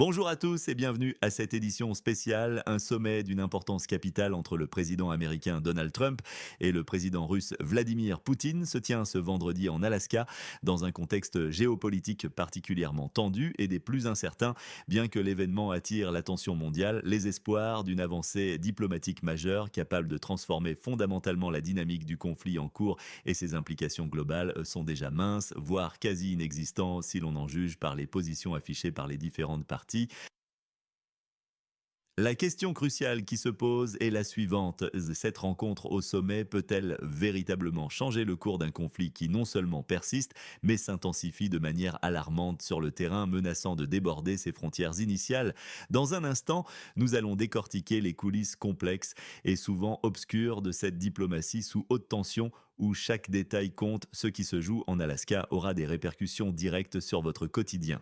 Bonjour à tous et bienvenue à cette édition spéciale, un sommet d'une importance capitale entre le président américain Donald Trump et le président russe Vladimir Poutine se tient ce vendredi en Alaska dans un contexte géopolitique particulièrement tendu et des plus incertains. Bien que l'événement attire l'attention mondiale, les espoirs d'une avancée diplomatique majeure capable de transformer fondamentalement la dynamique du conflit en cours et ses implications globales sont déjà minces, voire quasi inexistants si l'on en juge par les positions affichées par les différentes parties. La question cruciale qui se pose est la suivante. Cette rencontre au sommet peut-elle véritablement changer le cours d'un conflit qui non seulement persiste, mais s'intensifie de manière alarmante sur le terrain, menaçant de déborder ses frontières initiales? Dans un instant, nous allons décortiquer les coulisses complexes et souvent obscures de cette diplomatie sous haute tension où chaque détail compte. Ce qui se joue en Alaska aura des répercussions directes sur votre quotidien.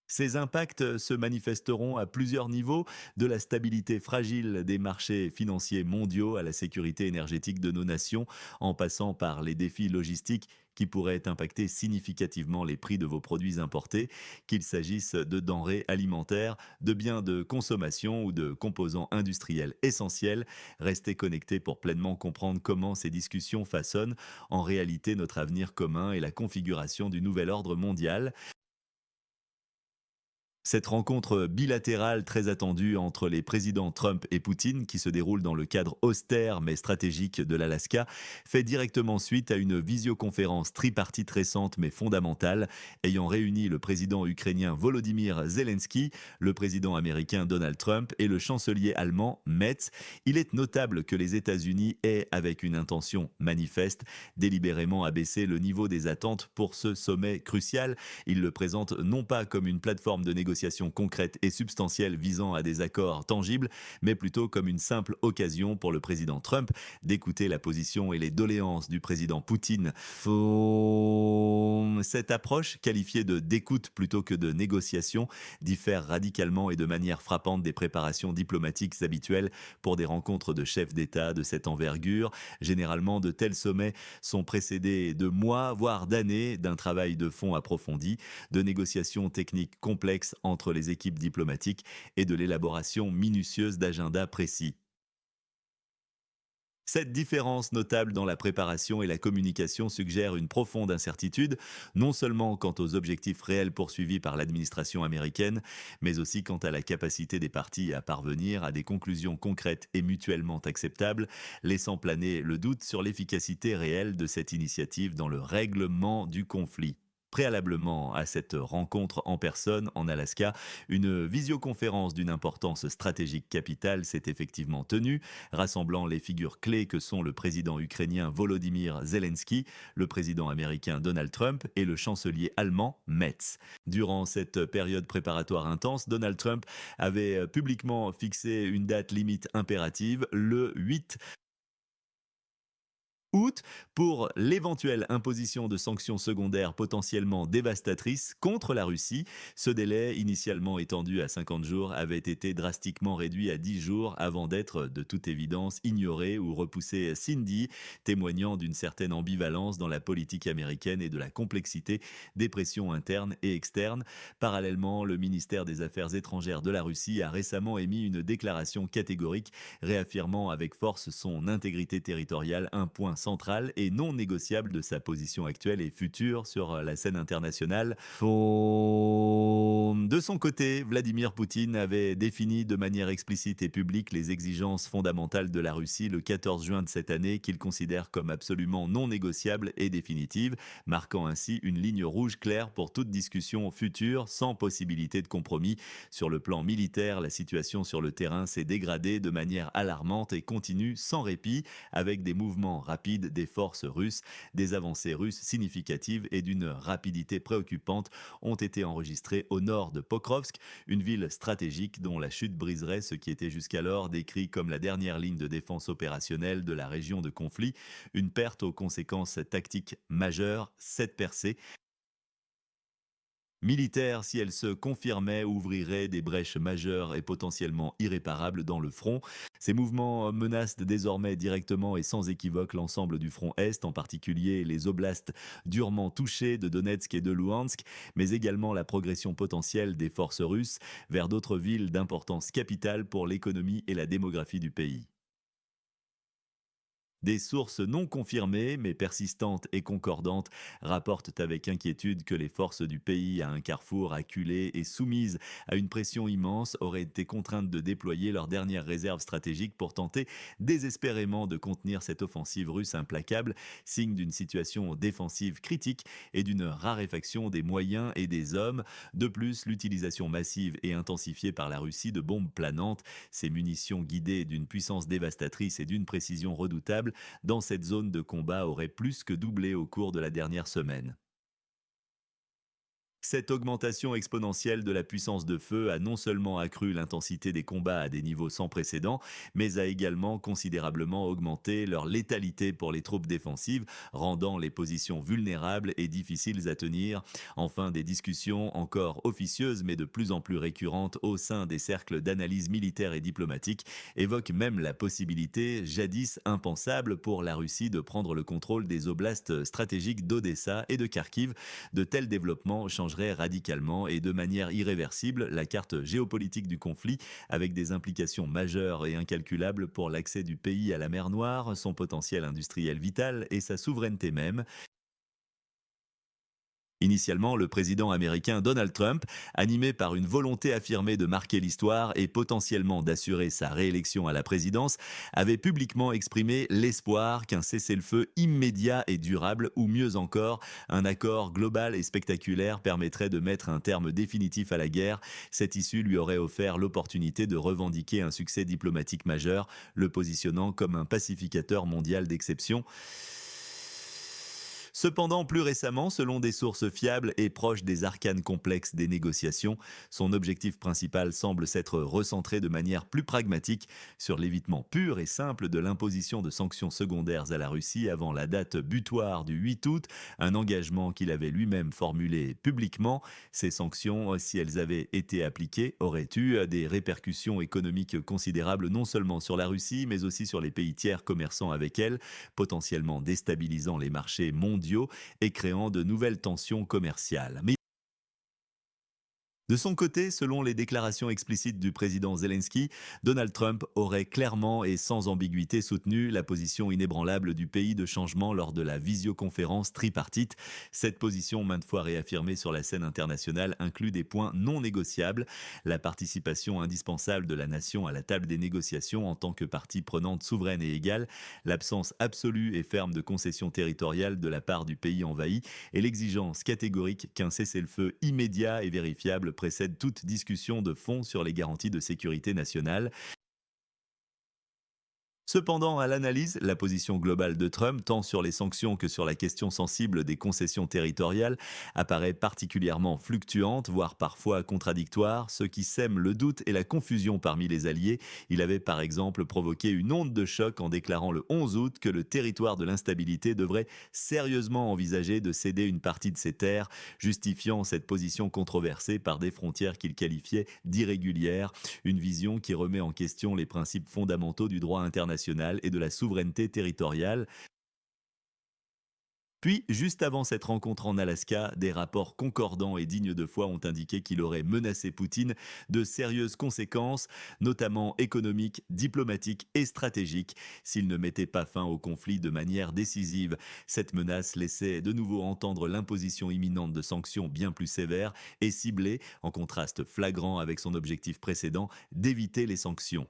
Ces impacts se manifesteront à plusieurs niveaux, de la stabilité fragile des marchés financiers mondiaux à la sécurité énergétique de nos nations, en passant par les défis logistiques qui pourraient impacter significativement les prix de vos produits importés, qu'il s'agisse de denrées alimentaires, de biens de consommation ou de composants industriels essentiels. Restez connectés pour pleinement comprendre comment ces discussions façonnent en réalité notre avenir commun et la configuration du nouvel ordre mondial. Cette rencontre bilatérale très attendue entre les présidents Trump et Poutine, qui se déroule dans le cadre austère mais stratégique de l'Alaska, fait directement suite à une visioconférence tripartite récente mais fondamentale, ayant réuni le président ukrainien Volodymyr Zelensky, le président américain Donald Trump et le chancelier allemand Metz. Il est notable que les États-Unis aient, avec une intention manifeste, délibérément abaissé le niveau des attentes pour ce sommet crucial. Il le présente non pas comme une plateforme de négociation concrète et substantielle visant à des accords tangibles, mais plutôt comme une simple occasion pour le président Trump d'écouter la position et les doléances du président Poutine. Cette approche, qualifiée de d'écoute plutôt que de négociation, diffère radicalement et de manière frappante des préparations diplomatiques habituelles pour des rencontres de chefs d'État de cette envergure. Généralement, de tels sommets sont précédés de mois, voire d'années, d'un travail de fond approfondi, de négociations techniques complexes entre les équipes diplomatiques et de l'élaboration minutieuse d'agendas précis. Cette différence notable dans la préparation et la communication suggère une profonde incertitude, non seulement quant aux objectifs réels poursuivis par l'administration américaine, mais aussi quant à la capacité des partis à parvenir à des conclusions concrètes et mutuellement acceptables, laissant planer le doute sur l'efficacité réelle de cette initiative dans le règlement du conflit. Préalablement à cette rencontre en personne en Alaska, une visioconférence d'une importance stratégique capitale s'est effectivement tenue, rassemblant les figures clés que sont le président ukrainien Volodymyr Zelensky, le président américain Donald Trump et le chancelier allemand Metz. Durant cette période préparatoire intense, Donald Trump avait publiquement fixé une date limite impérative, le 8 août, pour l'éventuelle imposition de sanctions secondaires potentiellement dévastatrices contre la Russie. Ce délai, initialement étendu à 50 jours, avait été drastiquement réduit à 10 jours avant d'être de toute évidence ignoré ou repoussé Cindy, témoignant d'une certaine ambivalence dans la politique américaine et de la complexité des pressions internes et externes. Parallèlement, le ministère des Affaires étrangères de la Russie a récemment émis une déclaration catégorique réaffirmant avec force son intégrité territoriale, un point central et non négociable de sa position actuelle et future sur la scène internationale. De son côté, Vladimir Poutine avait défini de manière explicite et publique les exigences fondamentales de la Russie le 14 juin de cette année, qu'il considère comme absolument non négociables et définitives, marquant ainsi une ligne rouge claire pour toute discussion future sans possibilité de compromis. Sur le plan militaire, la situation sur le terrain s'est dégradée de manière alarmante et continue sans répit, avec des mouvements rapides des forces russes. Des avancées russes significatives et d'une rapidité préoccupante ont été enregistrées au nord de Pokrovsk, une ville stratégique dont la chute briserait ce qui était jusqu'alors décrit comme la dernière ligne de défense opérationnelle de la région de conflit, une perte aux conséquences tactiques majeures. Cette percée Militaire, si elle se confirmait, ouvrirait des brèches majeures et potentiellement irréparables dans le front. Ces mouvements menacent désormais directement et sans équivoque l'ensemble du front Est, en particulier les oblasts durement touchés de Donetsk et de Luhansk, mais également la progression potentielle des forces russes vers d'autres villes d'importance capitale pour l'économie et la démographie du pays. Des sources non confirmées, mais persistantes et concordantes, rapportent avec inquiétude que les forces du pays, à un carrefour acculées et soumises à une pression immense, auraient été contraintes de déployer leurs dernières réserves stratégiques pour tenter désespérément de contenir cette offensive russe implacable, signe d'une situation défensive critique et d'une raréfaction des moyens et des hommes. De plus, l'utilisation massive et intensifiée par la Russie de bombes planantes, ces munitions guidées d'une puissance dévastatrice et d'une précision redoutable, dans cette zone de combat aurait plus que doublé au cours de la dernière semaine. Cette augmentation exponentielle de la puissance de feu a non seulement accru l'intensité des combats à des niveaux sans précédent, mais a également considérablement augmenté leur létalité pour les troupes défensives, rendant les positions vulnérables et difficiles à tenir. Enfin, des discussions encore officieuses mais de plus en plus récurrentes au sein des cercles d'analyse militaire et diplomatique évoquent même la possibilité, jadis impensable pour la Russie, de prendre le contrôle des oblasts stratégiques d'Odessa et de Kharkiv. De tels développements changeraient radicalement et de manière irréversible la carte géopolitique du conflit, avec des implications majeures et incalculables pour l'accès du pays à la mer Noire, son potentiel industriel vital et sa souveraineté même. Initialement, le président américain Donald Trump, animé par une volonté affirmée de marquer l'histoire et potentiellement d'assurer sa réélection à la présidence, avait publiquement exprimé l'espoir qu'un cessez-le-feu immédiat et durable, ou mieux encore, un accord global et spectaculaire permettrait de mettre un terme définitif à la guerre. Cette issue lui aurait offert l'opportunité de revendiquer un succès diplomatique majeur, le positionnant comme un pacificateur mondial d'exception. Cependant, plus récemment, selon des sources fiables et proches des arcanes complexes des négociations, son objectif principal semble s'être recentré de manière plus pragmatique sur l'évitement pur et simple de l'imposition de sanctions secondaires à la Russie avant la date butoir du 8 août, un engagement qu'il avait lui-même formulé publiquement. Ces sanctions, si elles avaient été appliquées, auraient eu des répercussions économiques considérables non seulement sur la Russie, mais aussi sur les pays tiers commerçant avec elle, potentiellement déstabilisant les marchés mondiaux et créant de nouvelles tensions commerciales. Mais de son côté, selon les déclarations explicites du président Zelensky, Donald Trump aurait clairement et sans ambiguïté soutenu la position inébranlable du pays de changement lors de la visioconférence tripartite. Cette position, maintes fois réaffirmée sur la scène internationale, inclut des points non négociables: la participation indispensable de la nation à la table des négociations en tant que partie prenante souveraine et égale, l'absence absolue et ferme de concessions territoriales de la part du pays envahi, et l'exigence catégorique qu'un cessez-le-feu immédiat et vérifiable précède toute discussion de fond sur les garanties de sécurité nationale. Cependant, à l'analyse, la position globale de Trump, tant sur les sanctions que sur la question sensible des concessions territoriales, apparaît particulièrement fluctuante, voire parfois contradictoire, ce qui sème le doute et la confusion parmi les alliés. Il avait par exemple provoqué une onde de choc en déclarant le 11 août que le territoire de l'instabilité devrait sérieusement envisager de céder une partie de ses terres, justifiant cette position controversée par des frontières qu'il qualifiait d'irrégulières, une vision qui remet en question les principes fondamentaux du droit international et de la souveraineté territoriale. Puis, juste avant cette rencontre en Alaska, des rapports concordants et dignes de foi ont indiqué qu'il aurait menacé Poutine de sérieuses conséquences, notamment économiques, diplomatiques et stratégiques, s'il ne mettait pas fin au conflit de manière décisive. Cette menace laissait de nouveau entendre l'imposition imminente de sanctions bien plus sévères et ciblées, en contraste flagrant avec son objectif précédent d'éviter les sanctions.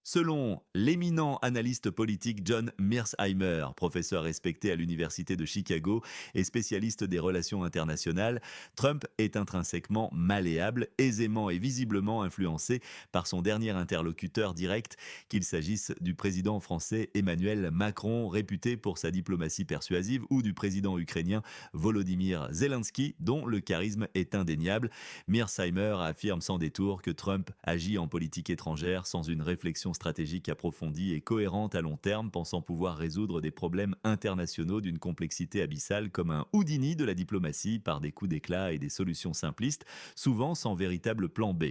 Selon l'éminent analyste politique John Mearsheimer, professeur respecté à l'Université de Chicago et spécialiste des relations internationales, Trump est intrinsèquement malléable, aisément et visiblement influencé par son dernier interlocuteur direct, qu'il s'agisse du président français Emmanuel Macron, réputé pour sa diplomatie persuasive, ou du président ukrainien Volodymyr Zelensky, dont le charisme est indéniable. Mearsheimer affirme sans détour que Trump agit en politique étrangère sans une réflexion stratégique approfondie et cohérente à long terme, pensant pouvoir résoudre des problèmes internationaux d'une complexité abyssale comme un Houdini de la diplomatie par des coups d'éclat et des solutions simplistes, souvent sans véritable plan B.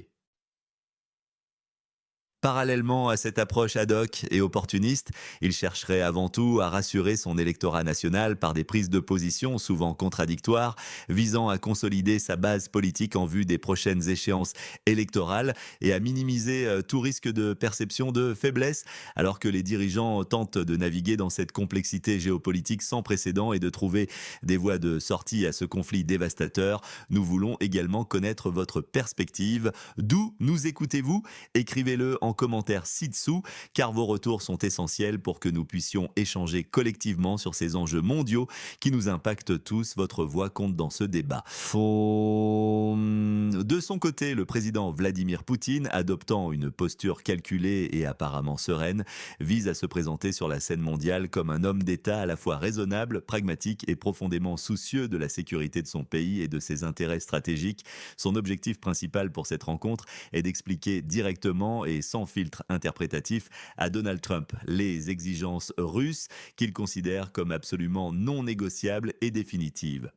Parallèlement à cette approche ad hoc et opportuniste, il chercherait avant tout à rassurer son électorat national par des prises de position souvent contradictoires, visant à consolider sa base politique en vue des prochaines échéances électorales et à minimiser tout risque de perception de faiblesse, alors que les dirigeants tentent de naviguer dans cette complexité géopolitique sans précédent et de trouver des voies de sortie à ce conflit dévastateur. Nous voulons également connaître votre perspective. D'où nous écoutez-vous? Écrivez-le en commentaire ci-dessous, car vos retours sont essentiels pour que nous puissions échanger collectivement sur ces enjeux mondiaux qui nous impactent tous. Votre voix compte dans ce débat. De son côté, le président Vladimir Poutine, adoptant une posture calculée et apparemment sereine, vise à se présenter sur la scène mondiale comme un homme d'État à la fois raisonnable, pragmatique et profondément soucieux de la sécurité de son pays et de ses intérêts stratégiques. Son objectif principal pour cette rencontre est d'expliquer directement et sans filtre interprétatif à Donald Trump les exigences russes qu'il considère comme absolument non négociables et définitives.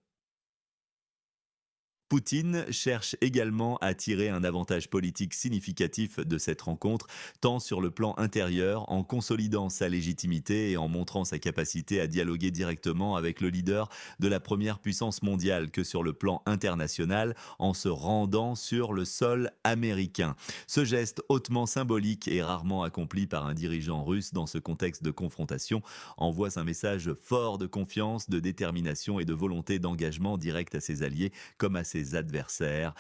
Poutine cherche également à tirer un avantage politique significatif de cette rencontre, tant sur le plan intérieur, en consolidant sa légitimité et en montrant sa capacité à dialoguer directement avec le leader de la première puissance mondiale, que sur le plan international, en se rendant sur le sol américain. Ce geste hautement symbolique et rarement accompli par un dirigeant russe dans ce contexte de confrontation envoie un message fort de confiance, de détermination et de volonté d'engagement direct à ses alliés comme à ses adversaires.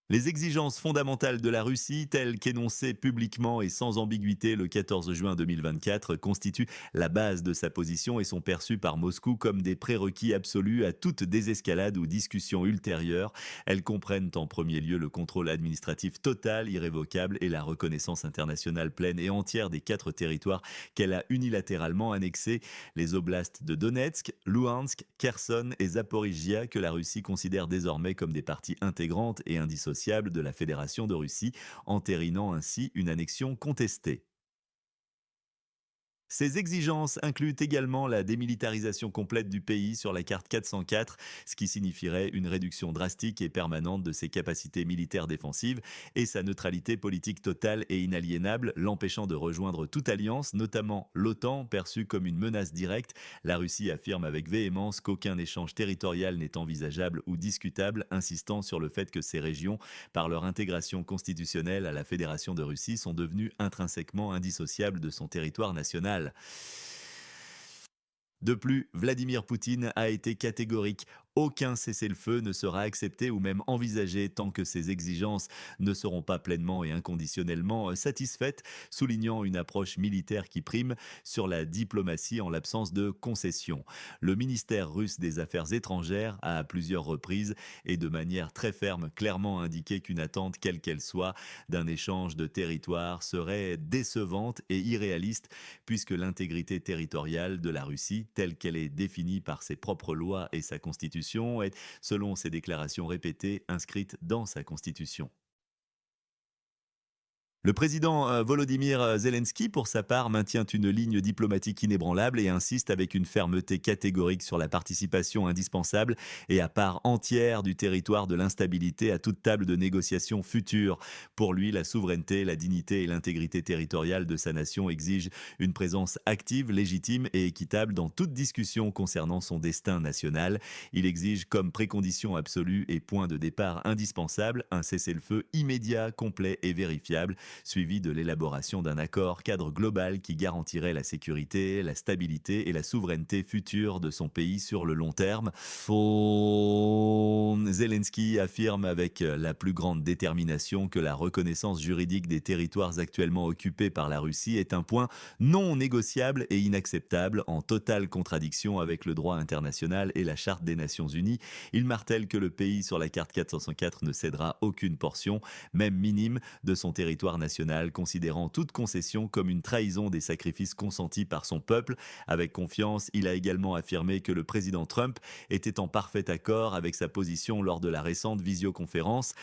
Les exigences fondamentales de la Russie, telles qu'énoncées publiquement et sans ambiguïté le 14 juin 2024, constituent la base de sa position et sont perçues par Moscou comme des prérequis absolus à toute désescalade ou discussion ultérieure. Elles comprennent en premier lieu le contrôle administratif total, irrévocable et la reconnaissance internationale pleine et entière des 4 territoires qu'elle a unilatéralement annexés, les oblasts de Donetsk, Louhansk, Kherson et Zaporizhia, que la Russie considère désormais comme des parties intégrantes et indissociables de la Fédération de Russie, entérinant ainsi une annexion contestée. Ces exigences incluent également la démilitarisation complète du pays sur la carte 404, ce qui signifierait une réduction drastique et permanente de ses capacités militaires défensives et sa neutralité politique totale et inaliénable, l'empêchant de rejoindre toute alliance, notamment l'OTAN, perçue comme une menace directe. La Russie affirme avec véhémence qu'aucun échange territorial n'est envisageable ou discutable, insistant sur le fait que ces régions, par leur intégration constitutionnelle à la Fédération de Russie, sont devenues intrinsèquement indissociables de son territoire national. De plus, Vladimir Poutine a été catégorique. Aucun cessez-le-feu ne sera accepté ou même envisagé tant que ces exigences ne seront pas pleinement et inconditionnellement satisfaites, soulignant une approche militaire qui prime sur la diplomatie en l'absence de concessions. Le ministère russe des Affaires étrangères a à plusieurs reprises et de manière très ferme clairement indiqué qu'une attente, quelle qu'elle soit, d'un échange de territoire serait décevante et irréaliste, puisque l'intégrité territoriale de la Russie, telle qu'elle est définie par ses propres lois et sa constitution, est, selon ses déclarations répétées, inscrite dans sa constitution. Le président Volodymyr Zelensky, pour sa part, maintient une ligne diplomatique inébranlable et insiste avec une fermeté catégorique sur la participation indispensable et à part entière du territoire de l'instabilité à toute table de négociation future. Pour lui, la souveraineté, la dignité et l'intégrité territoriale de sa nation exigent une présence active, légitime et équitable dans toute discussion concernant son destin national. Il exige comme précondition absolue et point de départ indispensable un cessez-le-feu immédiat, complet et vérifiable, suivi de l'élaboration d'un accord cadre global qui garantirait la sécurité, la stabilité et la souveraineté future de son pays sur le long terme. Zelensky affirme avec la plus grande détermination que la reconnaissance juridique des territoires actuellement occupés par la Russie est un point non négociable et inacceptable, en totale contradiction avec le droit international et la Charte des Nations Unies. Il martèle que le pays sur la carte 404 ne cédera aucune portion, même minime, de son territoire national, considérant toute concession comme une trahison des sacrifices consentis par son peuple. Avec confiance, il a également affirmé que le président Trump était en parfait accord avec sa position lors de la récente visioconférence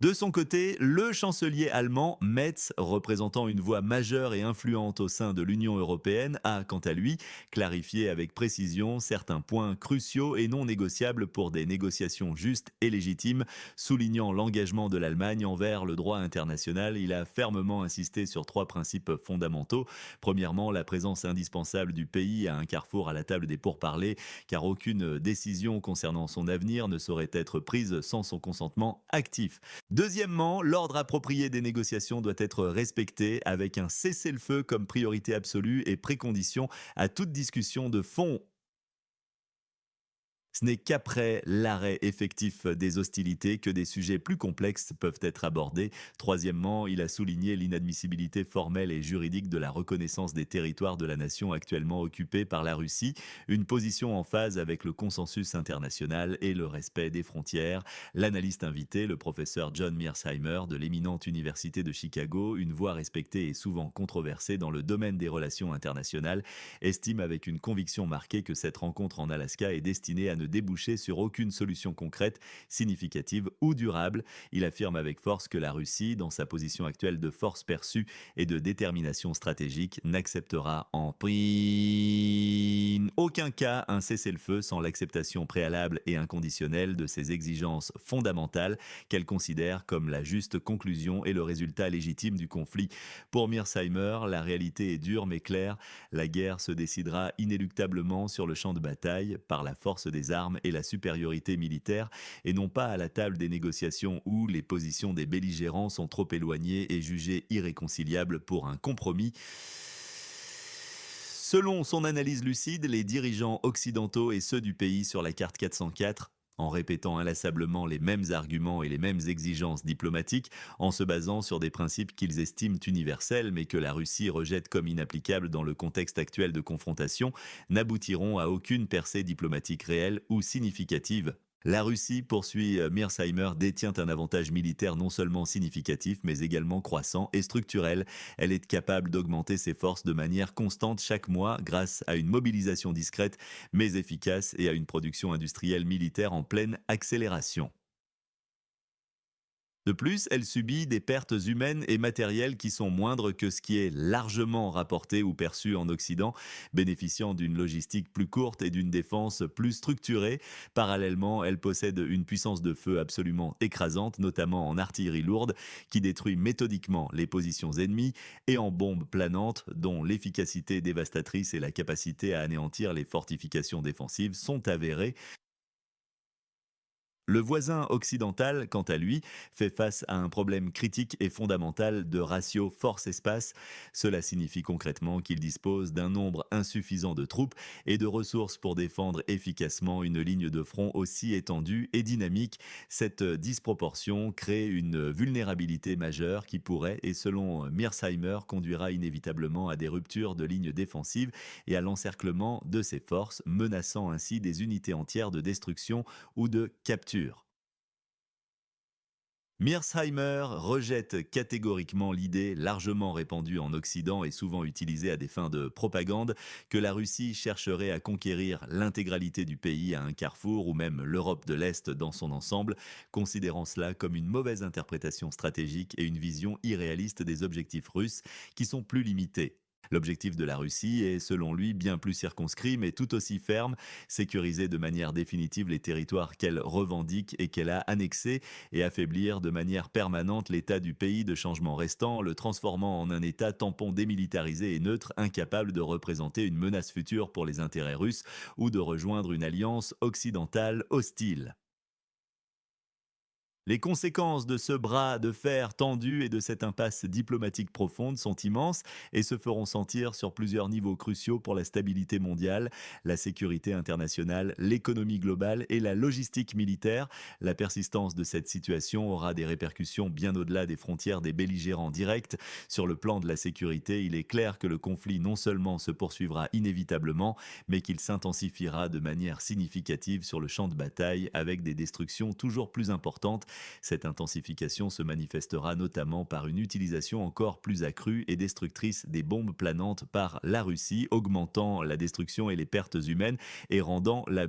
De son côté, le chancelier allemand Metz, représentant une voix majeure et influente au sein de l'Union européenne, a, quant à lui, clarifié avec précision certains points cruciaux et non négociables pour des négociations justes et légitimes, soulignant l'engagement de l'Allemagne envers le droit international. Il a fermement insisté sur trois principes fondamentaux. Premièrement, la présence indispensable du pays à un carrefour à la table des pourparlers, car aucune décision concernant son avenir ne saurait être prise sans son consentement actif. Deuxièmement, l'ordre approprié des négociations doit être respecté avec un cessez-le-feu comme priorité absolue et précondition à toute discussion de fond. Ce n'est qu'après l'arrêt effectif des hostilités que des sujets plus complexes peuvent être abordés. Troisièmement, il a souligné l'inadmissibilité formelle et juridique de la reconnaissance des territoires de la nation actuellement occupés par la Russie, une position en phase avec le consensus international et le respect des frontières. L'analyste invité, le professeur John Mearsheimer de l'éminente université de Chicago, une voix respectée et souvent controversée dans le domaine des relations internationales, estime avec une conviction marquée que cette rencontre en Alaska est destinée à ne déboucher sur aucune solution concrète, significative ou durable. Il affirme avec force que la Russie, dans sa position actuelle de force perçue et de détermination stratégique, n'acceptera en aucun cas un cessez-le-feu sans l'acceptation préalable et inconditionnelle de ses exigences fondamentales qu'elle considère comme la juste conclusion et le résultat légitime du conflit. Pour Mearsheimer, la réalité est dure mais claire. La guerre se décidera inéluctablement sur le champ de bataille par la force des armes et la supériorité militaire, et non pas à la table des négociations où les positions des belligérants sont trop éloignées et jugées irréconciliables pour un compromis. Selon son analyse lucide, les dirigeants occidentaux et ceux du pays sur la carte 404, en répétant inlassablement les mêmes arguments et les mêmes exigences diplomatiques, en se basant sur des principes qu'ils estiment universels mais que la Russie rejette comme inapplicables dans le contexte actuel de confrontation, n'aboutiront à aucune percée diplomatique réelle ou significative. La Russie, poursuit Mearsheimer, détient un avantage militaire non seulement significatif, mais également croissant et structurel. Elle est capable d'augmenter ses forces de manière constante chaque mois grâce à une mobilisation discrète mais efficace et à une production industrielle militaire en pleine accélération. De plus, elle subit des pertes humaines et matérielles qui sont moindres que ce qui est largement rapporté ou perçu en Occident, bénéficiant d'une logistique plus courte et d'une défense plus structurée. Parallèlement, elle possède une puissance de feu absolument écrasante, notamment en artillerie lourde, qui détruit méthodiquement les positions ennemies, et en bombes planantes, dont l'efficacité dévastatrice et la capacité à anéantir les fortifications défensives sont avérées. Le voisin occidental, quant à lui, fait face à un problème critique et fondamental de ratio force-espace. Cela signifie concrètement qu'il dispose d'un nombre insuffisant de troupes et de ressources pour défendre efficacement une ligne de front aussi étendue et dynamique. Cette disproportion crée une vulnérabilité majeure qui pourrait, et selon Mearsheimer, conduira inévitablement à des ruptures de lignes défensives et à l'encerclement de ses forces, menaçant ainsi des unités entières de destruction ou de capture. Mearsheimer rejette catégoriquement l'idée, largement répandue en Occident et souvent utilisée à des fins de propagande, que la Russie chercherait à conquérir l'intégralité du pays à un carrefour ou même l'Europe de l'Est dans son ensemble, considérant cela comme une mauvaise interprétation stratégique et une vision irréaliste des objectifs russes qui sont plus limités. L'objectif de la Russie est, selon lui, bien plus circonscrit, mais tout aussi ferme, sécuriser de manière définitive les territoires qu'elle revendique et qu'elle a annexés et affaiblir de manière permanente l'état du pays de changement restant, le transformant en un état tampon démilitarisé et neutre, incapable de représenter une menace future pour les intérêts russes ou de rejoindre une alliance occidentale hostile. Les conséquences de ce bras de fer tendu et de cette impasse diplomatique profonde sont immenses et se feront sentir sur plusieurs niveaux cruciaux pour la stabilité mondiale, la sécurité internationale, l'économie globale et la logistique militaire. La persistance de cette situation aura des répercussions bien au-delà des frontières des belligérants directs. Sur le plan de la sécurité, il est clair que le conflit non seulement se poursuivra inévitablement, mais qu'il s'intensifiera de manière significative sur le champ de bataille avec des destructions toujours plus importantes. Cette intensification se manifestera notamment par une utilisation encore plus accrue et destructrice des bombes planantes par la Russie, augmentant la destruction et les pertes humaines et rendant la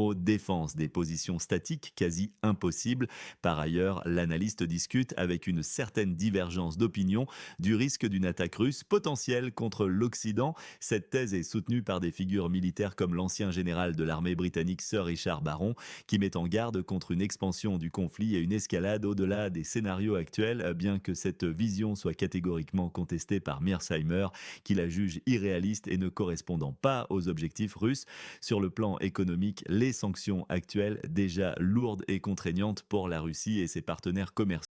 aérodéfense, des positions statiques quasi impossibles. Par ailleurs, l'analyste discute avec une certaine divergence d'opinion du risque d'une attaque russe potentielle contre l'Occident. Cette thèse est soutenue par des figures militaires comme l'ancien général de l'armée britannique Sir Richard Barron, qui met en garde contre une expansion du conflit et une escalade au-delà des scénarios actuels, bien que cette vision soit catégoriquement contestée par Mearsheimer, qui la juge irréaliste et ne correspondant pas aux objectifs russes. Sur le plan économique, les sanctions actuelles, déjà lourdes et contraignantes pour la Russie et ses partenaires commerciaux,